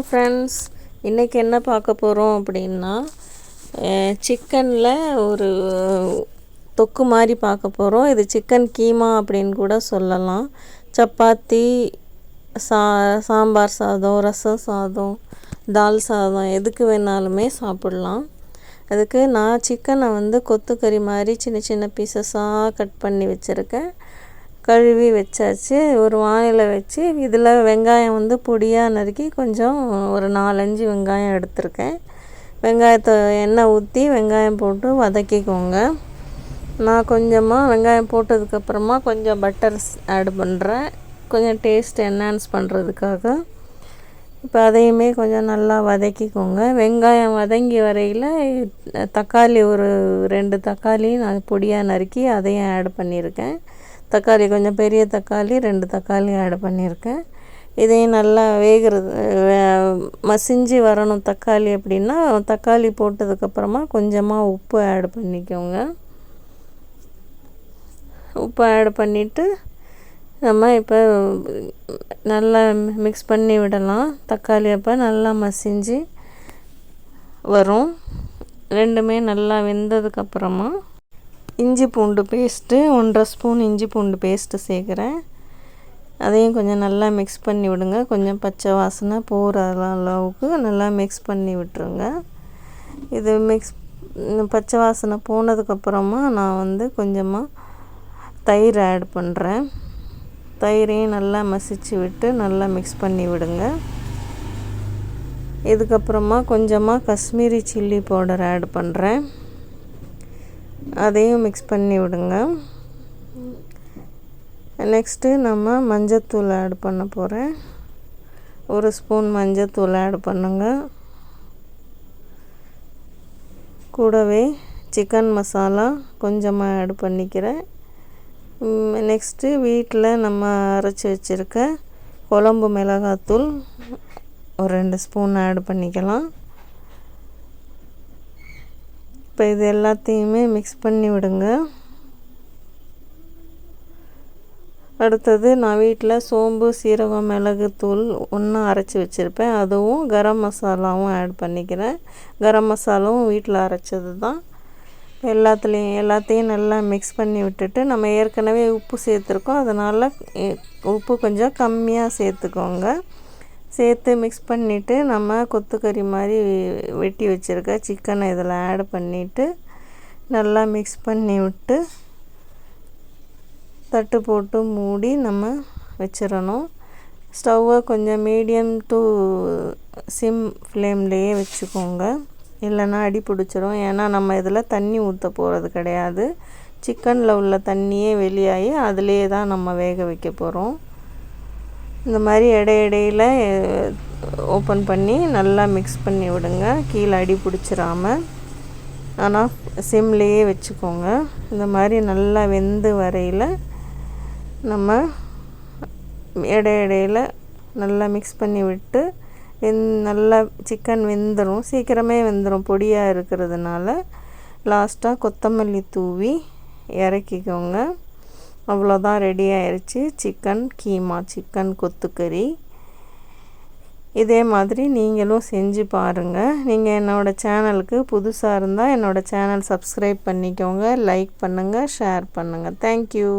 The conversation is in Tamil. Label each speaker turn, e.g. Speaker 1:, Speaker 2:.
Speaker 1: ஃப்ரெண்ட்ஸ், இன்றைக்கி என்ன பார்க்க போகிறோம் அப்படின்னா சிக்கனில் ஒரு தொக்கு மாதிரி பார்க்க போகிறோம். இது சிக்கன் கீமா அப்படின்னு கூட சொல்லலாம். சப்பாத்தி, சாம்பார் சாதம், ரசம் சாதம், தால் சாதம் எதுக்கு வேணாலுமே சாப்பிட்லாம். அதுக்கு நான் சிக்கனை கொத்துக்கறி மாதிரி சின்ன சின்ன பீசஸாக கட் பண்ணி வச்சுருக்கேன். கழுவி வச்சாச்சு. ஒரு வானிலை வச்சு இதில் வெங்காயம் பொடியாக நறுக்கி கொஞ்சம் ஒரு 4-5 வெங்காயம் எடுத்திருக்கேன். வெங்காயத்தை எண்ணெய் ஊற்றி வெங்காயம் போட்டு வதக்கிக்கோங்க. நான் கொஞ்சமாக வெங்காயம் போட்டதுக்கப்புறமா கொஞ்சம் பட்டர் ஆட் பண்ணுறேன், கொஞ்சம் டேஸ்ட் என்ஹான்ஸ் பண்ணுறதுக்காக. இப்போ அதையுமே கொஞ்சம் நல்லா வதக்கிக்கோங்க. வெங்காயம் வதங்கி வரையில் தக்காளி ஒரு 2 தக்காளி நான் பொடியாக நறுக்கி அதையும் ஆட் பண்ணியிருக்கேன். தக்காளி கொஞ்சம் பெரிய தக்காளி 2 தக்காளி ஆட் பண்ணியிருக்கேன். இதையும் நல்லா மசிஞ்சு வரணும் தக்காளி அப்படின்னா, தக்காளி போட்டதுக்கப்புறமா கொஞ்சமாக உப்பு ஆட் பண்ணிக்கோங்க. உப்பு ஆட் பண்ணிவிட்டு நம்ம இப்போ நல்லா மிக்ஸ் பண்ணி விடலாம். தக்காளி அப்போ நல்லா மசிஞ்சு வரும். ரெண்டுமே நல்லா வெந்ததுக்கப்புறமா இஞ்சி பூண்டு பேஸ்ட்டு 1.5 ஸ்பூன் இஞ்சி பூண்டு பேஸ்ட்டு சேர்க்குறேன். அதையும் கொஞ்சம் நல்லா மிக்ஸ் பண்ணி விடுங்க. கொஞ்சம் பச்சை வாசனை போகிற அளவுக்கு நல்லா மிக்ஸ் பண்ணி விட்டுருங்க. இது பச்சை வாசனை போனதுக்கப்புறமா நான் கொஞ்சமாக தயிர் ஆட் பண்ணுறேன். தயிரையும் நல்லா மசிச்சு விட்டு நல்லா மிக்ஸ் பண்ணி விடுங்க. இதுக்கப்புறமா கொஞ்சமாக காஷ்மீரி சில்லி பவுடர் ஆட் பண்ணுறேன். அதையும் மிக்ஸ் பண்ணி விடுங்க. நெக்ஸ்ட்டு நம்ம மஞ்சத்தூள் ஆட் பண்ண போகிறேன். 1 ஸ்பூன் மஞ்சத்தூள் ஆட் பண்ணுங்க. கூடவே சிக்கன் மசாலா கொஞ்சமாக ஆட் பண்ணிக்கிறேன். நெக்ஸ்ட்டு வீட்டில் நம்ம அரைச்சி வச்சுருக்க குழம்பு மிளகாத்தூள் ஒரு 2 ஸ்பூன் ஆட் பண்ணிக்கலாம். இப்போ இது எல்லாத்தையுமே மிக்ஸ் பண்ணி விடுங்க. அடுத்தது நான் வீட்டில் சோம்பு, சீரகம், மிளகு தூள் ஒன்றா அரைச்சி வச்சுருப்பேன். அதுவும் கரம் மசாலாவும் ஆட் பண்ணிக்கிறேன். கரம் மசாலாவும் வீட்டில் அரைச்சது தான். எல்லாத்தையும் நல்லா மிக்ஸ் பண்ணி விட்டுட்டு, நம்ம ஏற்கனவே உப்பு சேர்த்துருக்கோம், அதனால் உப்பு கொஞ்சம் கம்மியாக சேர்த்துக்கோங்க. சேர்த்து மிக்ஸ் பண்ணிவிட்டு நம்ம கொத்துக்கறி மாதிரி வெட்டி வச்சுருக்க சிக்கனை இதில் ஆட் பண்ணிவிட்டு நல்லா மிக்ஸ் பண்ணி விட்டு தட்டு போட்டு மூடி நம்ம வச்சிடணும். ஸ்டவ்வை கொஞ்சம் மீடியம் டு சிம் ஃப்ளேம்லேயே வச்சுக்கோங்க, இல்லைன்னா அடி பிடிச்சிரும். ஏன்னா நம்ம இதில் தண்ணி ஊற்ற போகிறது கிடையாது. சிக்கனில் உள்ள தண்ணியே வெளியாகி அதிலே தான் நம்ம வேக வைக்க போகிறோம். இந்த மாதிரி இடையில ஓப்பன் பண்ணி நல்லா மிக்ஸ் பண்ணி விடுங்க, கீழே அடி பிடிச்சிடாமல். ஆனால் சிம்லேயே வச்சுக்கோங்க. இந்த மாதிரி நல்லா வெந்து வரையில் நம்ம இடையில நல்லா மிக்ஸ் பண்ணி விட்டு நல்லா சிக்கன் வெந்துடும், சீக்கிரமே வெந்துடும் பொடியாக இருக்கிறதுனால. லாஸ்ட்டாக கொத்தமல்லி தூவி இறக்கிக்கோங்க. அவ்வளோதான், ரெடி ஆயிடுச்சு சிக்கன் கீமா, சிக்கன் கொத்துக்கறி. இதே மாதிரி நீங்களும் செஞ்சு பாருங்கள். நீங்கள் என்னோடய சேனலுக்கு புதுசாக இருந்தால் என்னோடய சேனல் சப்ஸ்கிரைப் பண்ணிக்கோங்க, லைக் பண்ணுங்கள், ஷேர் பண்ணுங்கள். தேங்க்யூ.